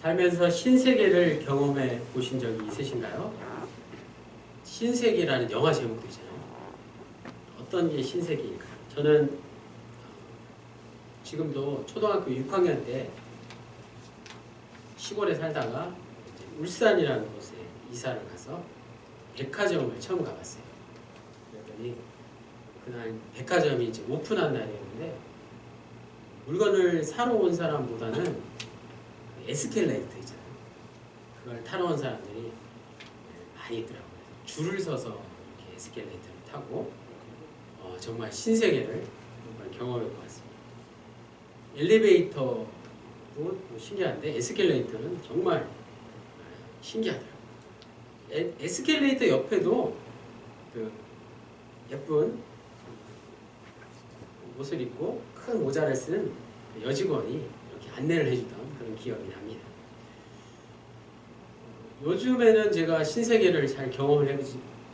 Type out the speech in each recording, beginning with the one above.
살면서 신세계를 경험해 보신 적이 있으신가요? 신세계라는 영화 제목도 있잖아요. 어떤 게 신세계일까요? 저는 지금도 초등학교 6학년 때 시골에 살다가 울산이라는 곳에 이사를 가서 백화점을 처음 가봤어요. 그랬더니 그날 백화점이 이제 오픈한 날이었는데 물건을 사러 온 사람보다는 에스컬레이터 있잖아요. 그걸 타러 온 사람들이 많이 있더라고요. 줄을 서서 이렇게 에스컬레이터를 타고 정말 신세계를 정말 경험해 보았습니다. 엘리베이터도 신기한데 에스컬레이터는 정말 신기하더라고요. 에스컬레이터 옆에도 그 예쁜 옷을 입고 큰 모자를 쓴 여직원이 이렇게 안내를 해주던 그런 기억이 납니다. 요즘에는 제가 신세계를 잘 경험을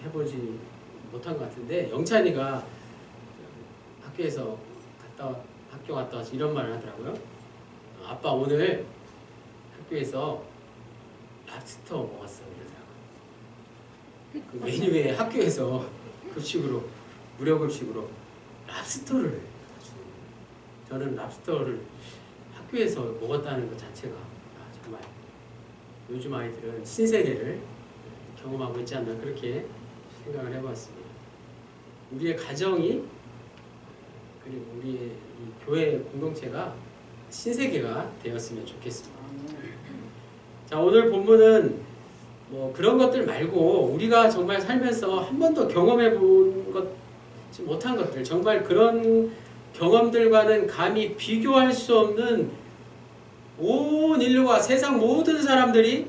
해보지 못한 것 같은데 영찬이가 학교 갔다 와서 이런 말을 하더라고요. 아빠 오늘 학교에서 랍스터 먹었어 이러더라고요. 그 메뉴에 학교에서 급식으로 무료 급식으로 랍스터를 주는 저는 랍스터를 학교에서 먹었다는 것 자체가 정말 요즘 아이들은 신세계를 경험하고 있지 않나 그렇게 생각을 해봤습니다. 우리의 가정이 그리고 우리의 이 교회 공동체가 신세계가 되었으면 좋겠습니다. 자, 오늘 본문은 뭐 그런 것들 말고 우리가 정말 살면서 한 번도 경험해 못한 것들, 정말 그런 경험들과는 감히 비교할 수 없는 온 인류와 세상 모든 사람들이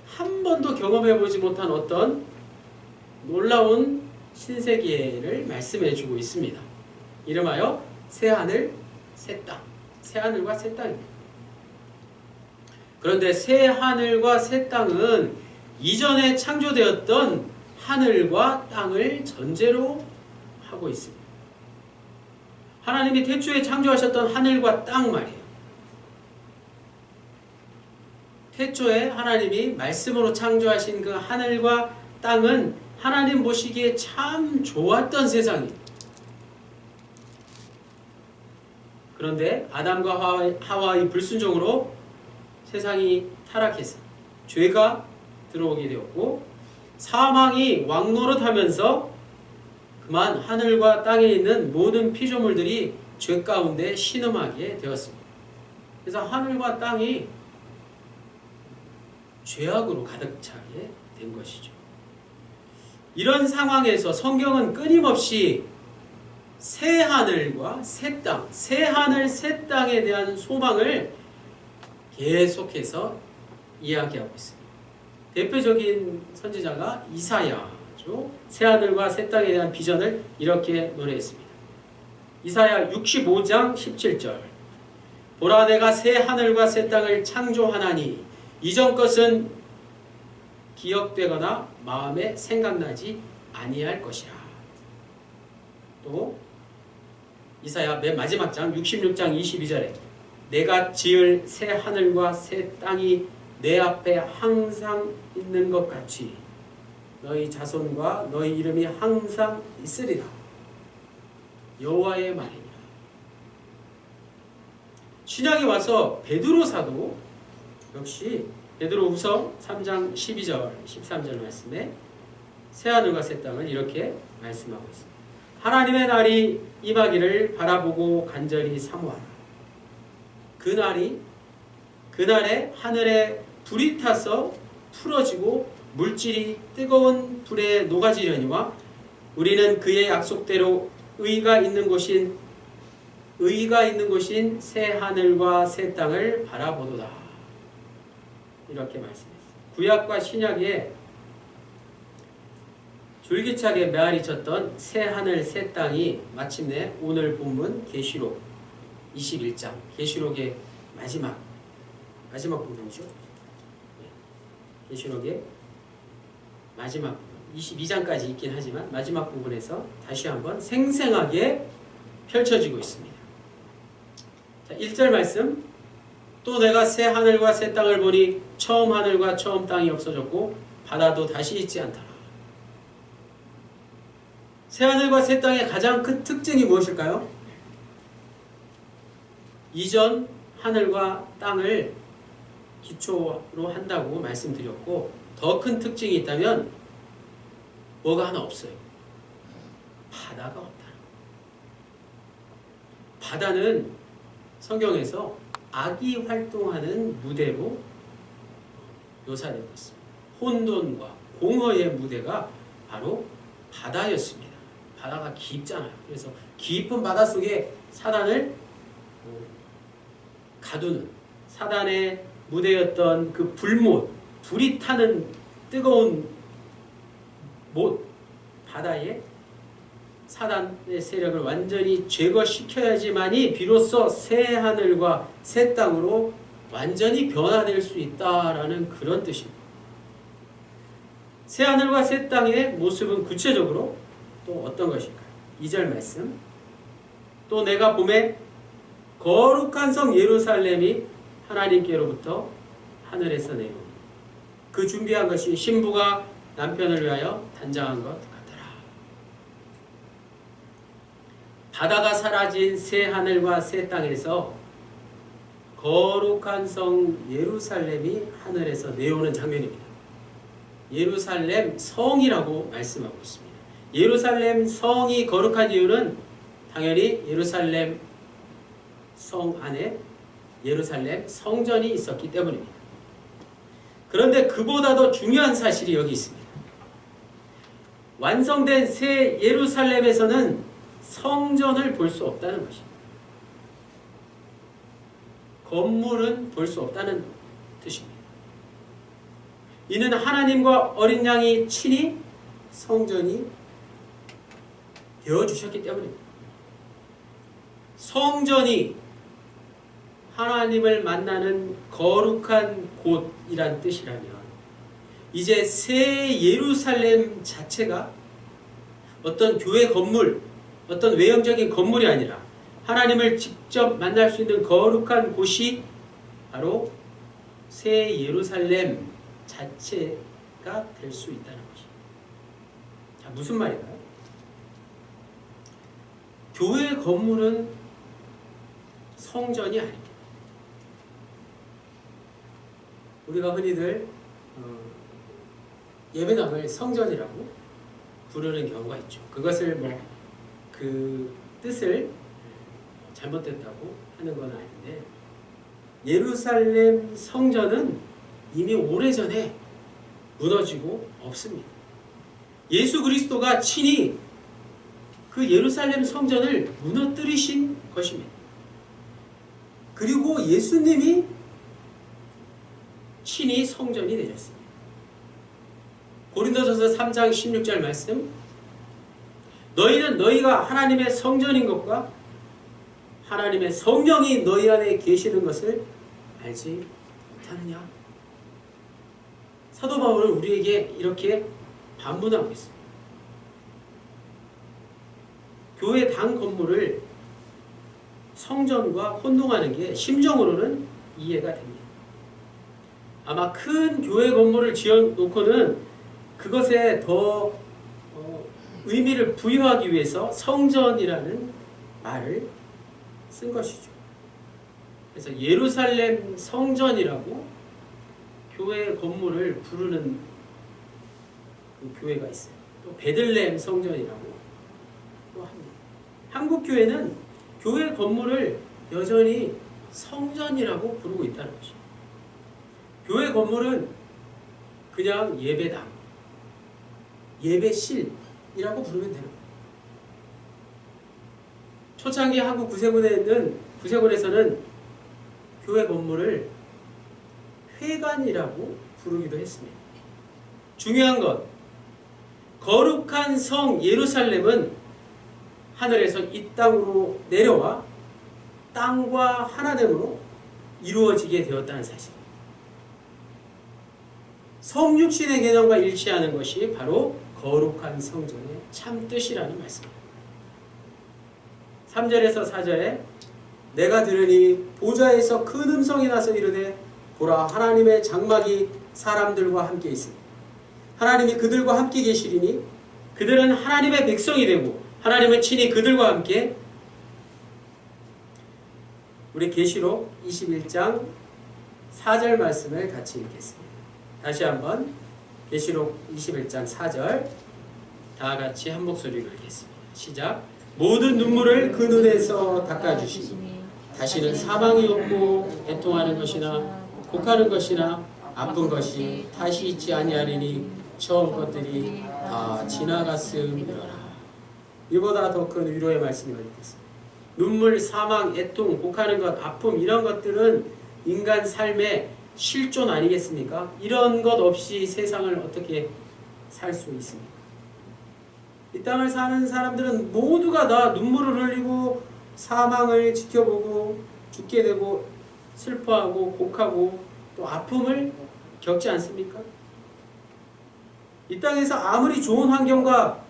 한 번도 경험해 보지 못한 어떤 놀라운 신세계를 말씀해 주고 있습니다. 이름하여 새하늘, 새땅. 새하늘과 새땅입니다. 그런데 새하늘과 새땅은 이전에 창조되었던 하늘과 땅을 전제로 하고 있습니다. 하나님이 태초에 창조하셨던 하늘과 땅 말이에요. 태초에 하나님이 말씀으로 창조하신 그 하늘과 땅은 하나님 보시기에 참 좋았던 세상이에요. 그런데 아담과 하와의 불순종으로 세상이 타락해서 죄가 들어오게 되었고 사망이 왕노릇하면서 그만 하늘과 땅에 있는 모든 피조물들이 죄 가운데 신음하게 되었습니다. 그래서 하늘과 땅이 죄악으로 가득 차게 된 것이죠. 이런 상황에서 성경은 끊임없이 새 하늘과 새 땅, 새 하늘, 새 땅에 대한 소망을 계속해서 이야기하고 있습니다. 대표적인 선지자가 이사야죠. 새 하늘과 새 땅에 대한 비전을 이렇게 노래했습니다. 이사야 65장 17절 보라 내가 새 하늘과 새 땅을 창조하나니 이전 것은 기억되거나 마음에 생각나지 아니할 것이라. 또 이사야 맨 마지막 장 66장 22절에 내가 지을 새 하늘과 새 땅이 내 앞에 항상 있는 것 같이 너희 자손과 너희 이름이 항상 있으리라. 여호와의 말이니라. 신약에 와서 베드로 사도 역시 베드로후서 3장 12절 13절 말씀에 새하늘과 새 땅을 이렇게 말씀하고 있습니다. 하나님의 날이 임하기를 바라보고 간절히 사모하라. 그날에 하늘에 불이 타서 풀어지고 물질이 뜨거운 불에 녹아지려니와 우리는 그의 약속대로 의가 있는 곳인 새 하늘과 새 땅을 바라보도다. 이렇게 말씀했습니다. 구약과 신약에 줄기차게 메아리 쳤던 새 하늘 새 땅이 마침내 오늘 본문 계시록 21장 계시록의 마지막 부분이죠. 계시록의 마지막 부분 22장까지 있긴 하지만 마지막 부분에서 다시 한번 생생하게 펼쳐지고 있습니다. 자, 1절 말씀 또 내가 새 하늘과 새 땅을 보니 처음 하늘과 처음 땅이 없어졌고 바다도 다시 있지 않더라. 새 하늘과 새 땅의 가장 큰 특징이 무엇일까요? 이전 하늘과 땅을 기초로 한다고 말씀드렸고, 더 큰 특징이 있다면 뭐가 하나 없어요. 바다가 없다. 바다는 성경에서 악이 활동하는 무대로 묘사되고 있습니다. 혼돈과 공허의 무대가 바로 바다였습니다. 바다가 깊잖아요. 그래서 깊은 바다 속에 사단을 가두는, 사단의 무대였던 그 불못, 불이 타는 뜨거운 못, 바다에 사단의 세력을 완전히 제거시켜야지만이 비로소 새 하늘과 새 땅으로 완전히 변화될 수 있다라는 그런 뜻입니다. 새 하늘과 새 땅의 모습은 구체적으로 또 어떤 것일까요? 2절 말씀. 또 내가 봄에 거룩한 성 예루살렘이 하나님께로부터 하늘에서 내려오니 그 준비한 것이 신부가 남편을 위하여 단장한 것 같더라. 바다가 사라진 새 하늘과 새 땅에서 거룩한 성 예루살렘이 하늘에서 내려오는 장면입니다. 예루살렘 성이라고 말씀하고 있습니다. 예루살렘 성이 거룩한 이유는 당연히 예루살렘 성 안에 예루살렘 성전이 있었기 때문입니다. 그런데 그보다 더 중요한 사실이 여기 있습니다. 완성된 새 예루살렘에서는 성전을 볼 수 없다는 것입니다. 건물은 볼 수 없다는 뜻입니다. 이는 하나님과 어린 양이 친히 성전이 되어주셨기 때문입니다. 성전이 하나님을 만나는 거룩한 곳이란 뜻이라면 이제 새 예루살렘 자체가 어떤 교회 건물, 어떤 외형적인 건물이 아니라 하나님을 직접 만날 수 있는 거룩한 곳이 바로 새 예루살렘 자체가 될 수 있다는 것입니다. 자, 무슨 말인가요? 교회 건물은 성전이 아닙니다. 우리가 흔히들 예배당을 성전이라고 부르는 경우가 있죠. 그것을 그 뜻을 잘못됐다고 하는 건 아닌데, 예루살렘 성전은 이미 오래전에 무너지고 없습니다. 예수 그리스도가 친히 그 예루살렘 성전을 무너뜨리신 것입니다. 그리고 예수님이 친히 성전이 되셨습니다. 고린도전서 3장 16절 말씀, 너희는 너희가 하나님의 성전인 것과 하나님의 성령이 너희 안에 계시는 것을 알지 못하느냐? 사도 바울은 우리에게 이렇게 반문하고 있습니다. 교회 당 건물을 성전과 혼동하는 게 심정으로는 이해가 됩니다. 아마 큰 교회 건물을 지어놓고는 그것에 더 의미를 부여하기 위해서 성전이라는 말을 쓴 것이죠. 그래서 예루살렘 성전이라고 교회 건물을 부르는 그 교회가 있어요. 또 베들레헴 성전이라고 또 합니다. 한국 교회는 교회 건물을 여전히 성전이라고 부르고 있다는 것이죠. 교회 건물은 그냥 예배당, 예배실이라고 부르면 되는 거예요. 초창기 한국 구세군에서는 교회 건물을 회관이라고 부르기도 했습니다. 중요한 것, 거룩한 성 예루살렘은 하늘에서 이 땅으로 내려와 땅과 하나됨으로 이루어지게 되었다는 사실. 성육신의 개념과 일치하는 것이 바로 거룩한 성전의 참 뜻이라는 말씀입니다. 3절에서 4절에 내가 들으니 보좌에서 큰 음성이 나서 이르되 보라 하나님의 장막이 사람들과 함께 있으니 하나님이 그들과 함께 계시리니 그들은 하나님의 백성이 되고 하나님은 친히 그들과 함께. 우리 계시록 21장 4절 말씀을 같이 읽겠습니다. 다시 한번 계시록 21장 4절 다 같이 한 목소리로 읽겠습니다. 시작. 모든 눈물을 그 눈에서 닦아주시니 다시는 사망이 없고 애통하는 것이나 곡하는 것이나 아픈 것이 다시 있지 아니하리니 처음 것들이 다 지나갔음이로라. 이보다 더 큰 위로의 말씀이 어디 있겠습니까? 눈물, 사망, 애통, 곡하는 것, 아픔 이런 것들은 인간 삶의 실존 아니겠습니까? 이런 것 없이 세상을 어떻게 살 수 있습니까? 이 땅을 사는 사람들은 모두가 다 눈물을 흘리고 사망을 지켜보고 죽게 되고 슬퍼하고 곡하고 또 아픔을 겪지 않습니까? 이 땅에서 아무리 좋은 환경과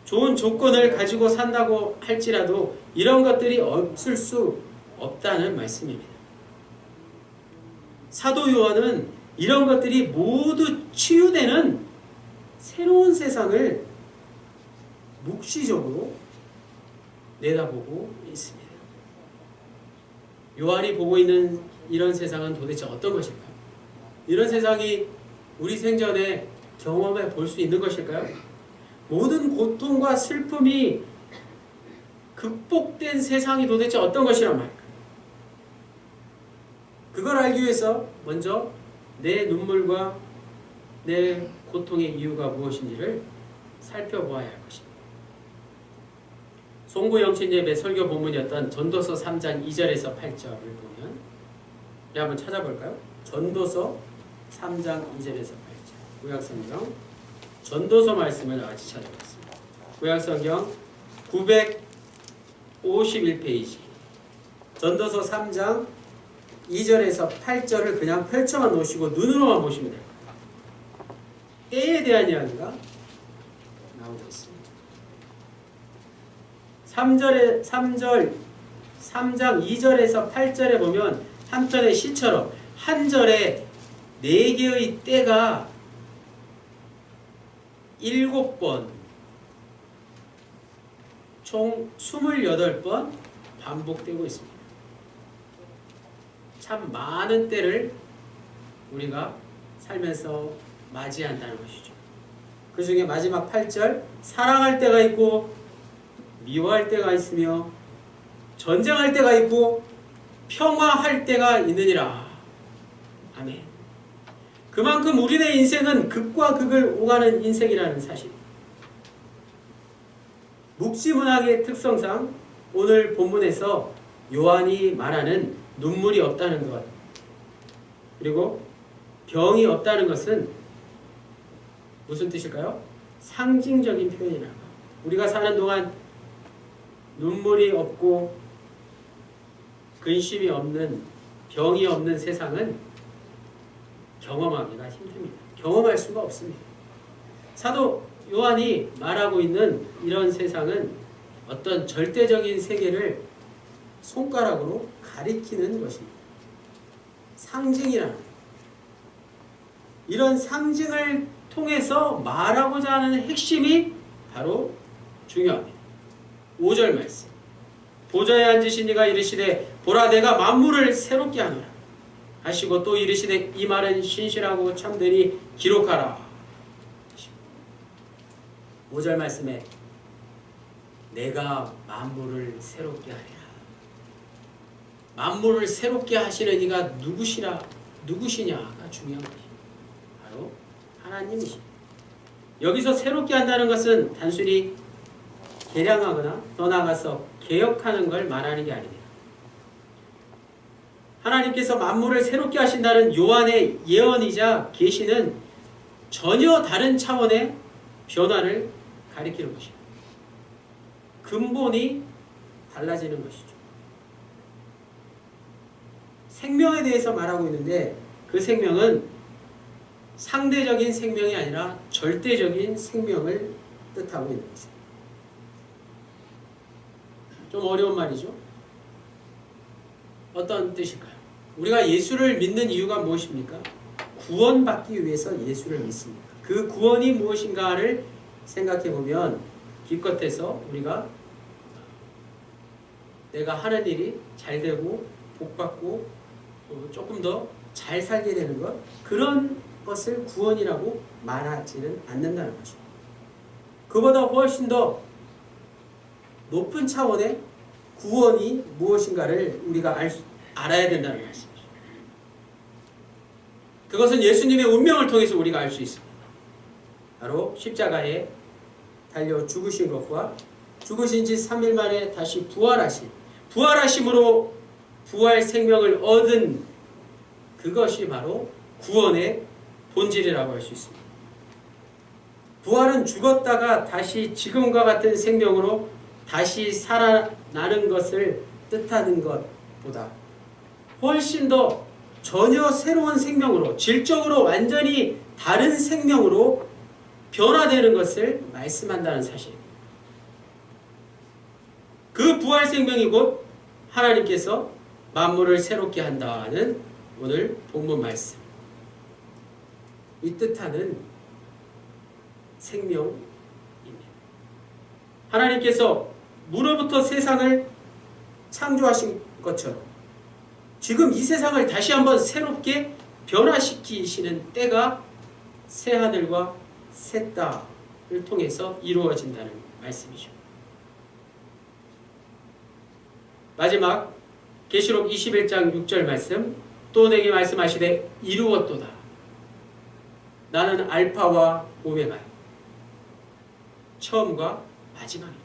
좋은 조건을 가지고 산다고 할지라도 이런 것들이 없을 수 없다는 말씀입니다. 사도 요한은 이런 것들이 모두 치유되는 새로운 세상을 묵시적으로 내다보고 있습니다. 요한이 보고 있는 이런 세상은 도대체 어떤 것일까요? 이런 세상이 우리 생전에 경험해 볼 수 있는 것일까요? 모든 고통과 슬픔이 극복된 세상이 도대체 어떤 것이란 말일까요? 그걸 알기 위해서 먼저 내 눈물과 내 고통의 이유가 무엇인지를 살펴보아야 할 것입니다. 송구 영신예배 설교 본문이었던 전도서 3장 2절에서 8절을 보면 한번 찾아볼까요? 전도서 3장 2절에서 8절 구약성경 전도서 말씀을 같이 찾아봤습니다. 구약성경 951페이지 전도서 3장 2절에서 8절을 그냥 펼쳐만 놓으시고 눈으로만 보시면 됩니다. 때에 대한 이야기가 나오고 있습니다. 3장 2절에서 8절에 보면 한 편의 시처럼 한 절에 4개의 때가 7번 총 28번 반복되고 있습니다. 참 많은 때를 우리가 살면서 맞이한다는 것이죠. 그 중에 마지막 8절 사랑할 때가 있고 미워할 때가 있으며 전쟁할 때가 있고 평화할 때가 있느니라. 아멘. 그만큼 우리의 인생은 극과 극을 오가는 인생이라는 사실. 묵시문학의 특성상 오늘 본문에서 요한이 말하는 눈물이 없다는 것 그리고 병이 없다는 것은 무슨 뜻일까요? 상징적인 표현이라고. 우리가 사는 동안 눈물이 없고 근심이 없는 병이 없는 세상은 경험하기가 힘듭니다. 경험할 수가 없습니다. 사도 요한이 말하고 있는 이런 세상은 어떤 절대적인 세계를 손가락으로 가리키는 것입니다. 상징이라는 이런 상징을 통해서 말하고자 하는 핵심이 바로 중요합니다. 5절 말씀 보좌에 앉으신 이가 이르시되 보라 내가 만물을 새롭게 하노라 하시고 또 이르시되 이 말은 신실하고 참되니 기록하라. 5절 말씀에 내가 만물을 새롭게 하리라. 만물을 새롭게 하시는 이가 누구시냐가 중요한 것입니다. 바로 하나님이십니다. 여기서 새롭게 한다는 것은 단순히 개량하거나 더 나아가서 개혁하는 걸 말하는 게 아닙니다. 하나님께서 만물을 새롭게 하신다는 요한의 예언이자 계시는 전혀 다른 차원의 변화를 가리키는 것입니다. 근본이 달라지는 것이죠. 생명에 대해서 말하고 있는데 그 생명은 상대적인 생명이 아니라 절대적인 생명을 뜻하고 있는 것입니다. 좀 어려운 말이죠. 어떤 뜻일까요? 우리가 예수를 믿는 이유가 무엇입니까? 구원받기 위해서 예수를 믿습니다. 그 구원이 무엇인가를 생각해 보면 기껏해서 우리가 내가 하는 일이 잘 되고 복받고 조금 더 잘 살게 되는 것, 그런 것을 구원이라고 말하지는 않는다는 것입니다. 그보다 훨씬 더 높은 차원의 구원이 무엇인가를 우리가 알아야 된다는 말씀이죠. 그것은 예수님의 운명을 통해서 우리가 알 수 있습니다. 바로 십자가에 달려 죽으신 것과 죽으신 지 3일 만에 다시 부활하심으로 부활 생명을 얻은 그것이 바로 구원의 본질이라고 할 수 있습니다. 부활은 죽었다가 다시 지금과 같은 생명으로 다시 살아나는 것을 뜻하는 것보다 훨씬 더 전혀 새로운 생명으로, 질적으로 완전히 다른 생명으로 변화되는 것을 말씀한다는 사실입니다. 그 부활 생명이 곧 하나님께서 만물을 새롭게 한다는 오늘 본문 말씀, 이 뜻하는 생명입니다. 하나님께서 무로부터 세상을 창조하신 것처럼 지금 이 세상을 다시 한번 새롭게 변화시키시는 때가 새하늘과 새 땅을 통해서 이루어진다는 말씀이죠. 마지막 계시록 21장 6절 말씀, 또 내게 말씀하시되 이루었도다. 나는 알파와 오메가요, 처음과 마지막입니다.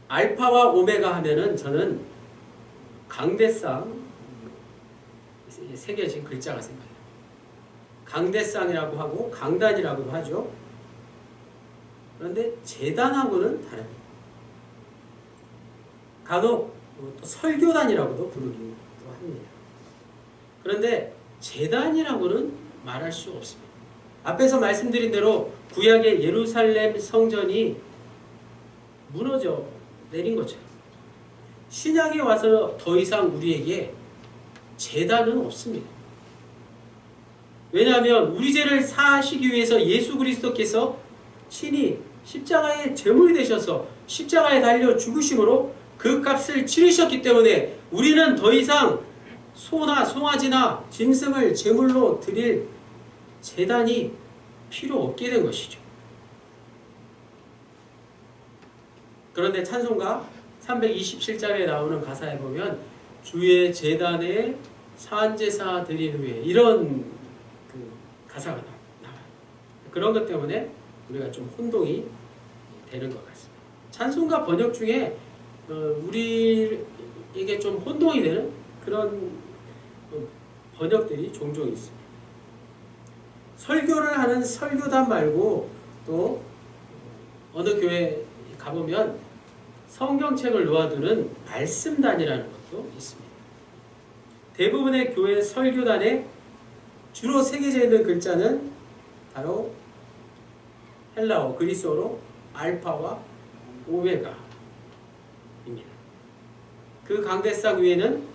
알파와 오메가 하면은 저는 강대상, 새겨진 글자가 생각나요. 강대상이라고 하고 강단이라고도 하죠. 그런데 제단하고는 다릅니다. 간혹 또 설교단이라고도 부르기도 합니다. 그런데 제단이라고는 말할 수 없습니다. 앞에서 말씀드린 대로 구약의 예루살렘 성전이 무너져 내린 것처럼 신약에 와서 더 이상 우리에게 제단은 없습니다. 왜냐하면 우리 죄를 사하시기 위해서 예수 그리스도께서 친히 십자가의 제물이 되셔서 십자가에 달려 죽으심으로 그 값을 치르셨기 때문에 우리는 더 이상 소나 송아지나 짐승을 제물로 드릴 제단이 필요 없게 된 것이죠. 그런데 찬송가 327장에 나오는 가사에 보면 주의 제단에 산제사 드린 후에 이런 가사가 나와요. 그런 것 때문에 우리가 좀 혼동이 되는 것 같습니다. 찬송가 번역 중에 우리에게 좀 혼동이 되는 그런 번역들이 종종 있습니다. 설교를 하는 설교단 말고 또 어느 교회 가보면 성경책을 놓아두는 말씀단이라는 것도 있습니다. 대부분의 교회 설교단에 주로 새겨져 있는 글자는 바로 헬라어, 그리스어로 알파와 오메가입니다. 그 강대상 위에는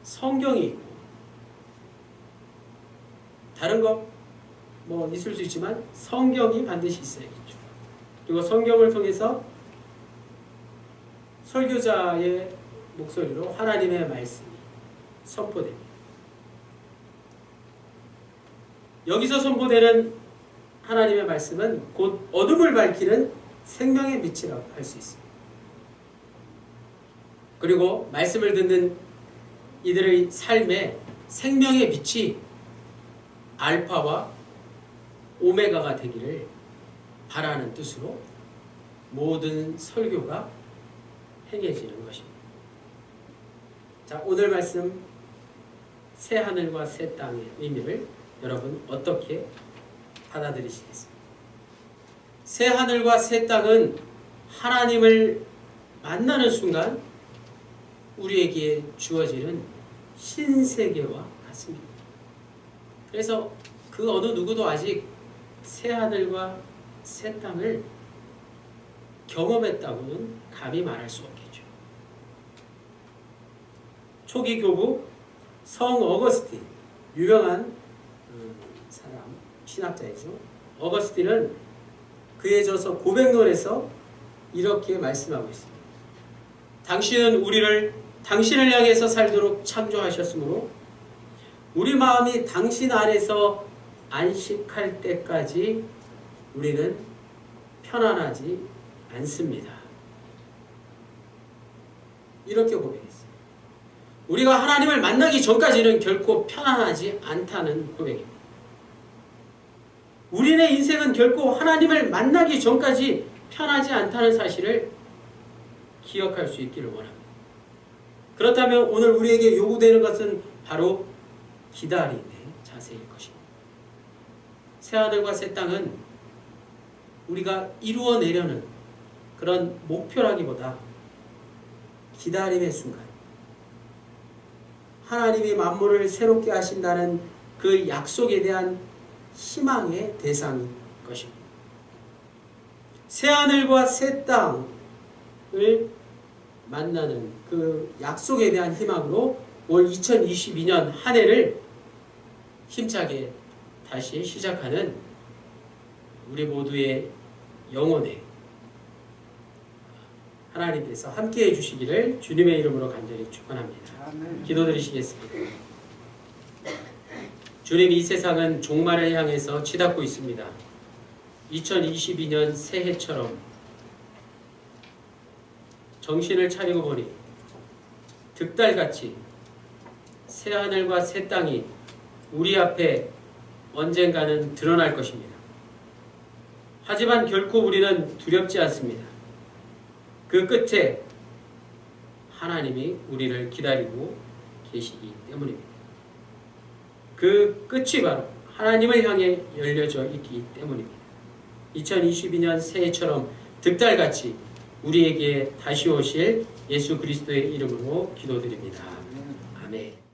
성경이 있고 다른 것 뭐 있을 수 있지만 성경이 반드시 있어야겠죠. 그리고 성경을 통해서 설교자의 목소리로 하나님의 말씀이 선포됩니다. 여기서 선포되는 하나님의 말씀은 곧 어둠을 밝히는 생명의 빛이라고 할 수 있습니다. 그리고 말씀을 듣는 이들의 삶에 생명의 빛이 알파와 오메가가 되기를 바라는 뜻으로 모든 설교가 행해지는 것입니다. 자, 오늘 말씀 새 하늘과 새 땅의 의미를 여러분 어떻게 받아들이시겠습니까? 새 하늘과 새 땅은 하나님을 만나는 순간 우리에게 주어지는 신세계와 같습니다. 그래서 그 어느 누구도 아직 새 하늘과 새 땅을 경험했다고는 감히 말할 수 없겠죠. 초기 교부 성 어거스틴, 유명한 사람, 신학자이죠. 어거스틴은 그의 저서 고백론에서 이렇게 말씀하고 있습니다. 당신은 우리를 당신을 향해서 살도록 창조하셨으므로 우리 마음이 당신 안에서 안식할 때까지 우리는 편안하지 않습니다. 이렇게 고백했어요. 우리가 하나님을 만나기 전까지는 결코 편안하지 않다는 고백입니다. 우리의 인생은 결코 하나님을 만나기 전까지 편하지 않다는 사실을 기억할 수 있기를 원합니다. 그렇다면 오늘 우리에게 요구되는 것은 바로 기다림의 자세일 것입니다. 새하늘과 새 땅은 우리가 이루어내려는 그런 목표라기보다 기다림의 순간, 하나님이 만물을 새롭게 하신다는 그 약속에 대한 희망의 대상인 것입니다. 새하늘과 새 땅을 만나는 그 약속에 대한 희망으로 올 2022년 한 해를 힘차게 다시 시작하는 우리 모두의 영혼에 하나님께서 함께해 주시기를 주님의 이름으로 간절히 축원합니다. 기도드리시겠습니다. 주님, 이 세상은 종말을 향해서 치닫고 있습니다. 2022년 새해처럼 정신을 차리고 보니 득달같이 새하늘과 새 땅이 우리 앞에 언젠가는 드러날 것입니다. 하지만 결코 우리는 두렵지 않습니다. 그 끝에 하나님이 우리를 기다리고 계시기 때문입니다. 그 끝이 바로 하나님을 향해 열려져 있기 때문입니다. 2022년 새해처럼 득달같이 우리에게 다시 오실 예수 그리스도의 이름으로 기도드립니다. 아멘.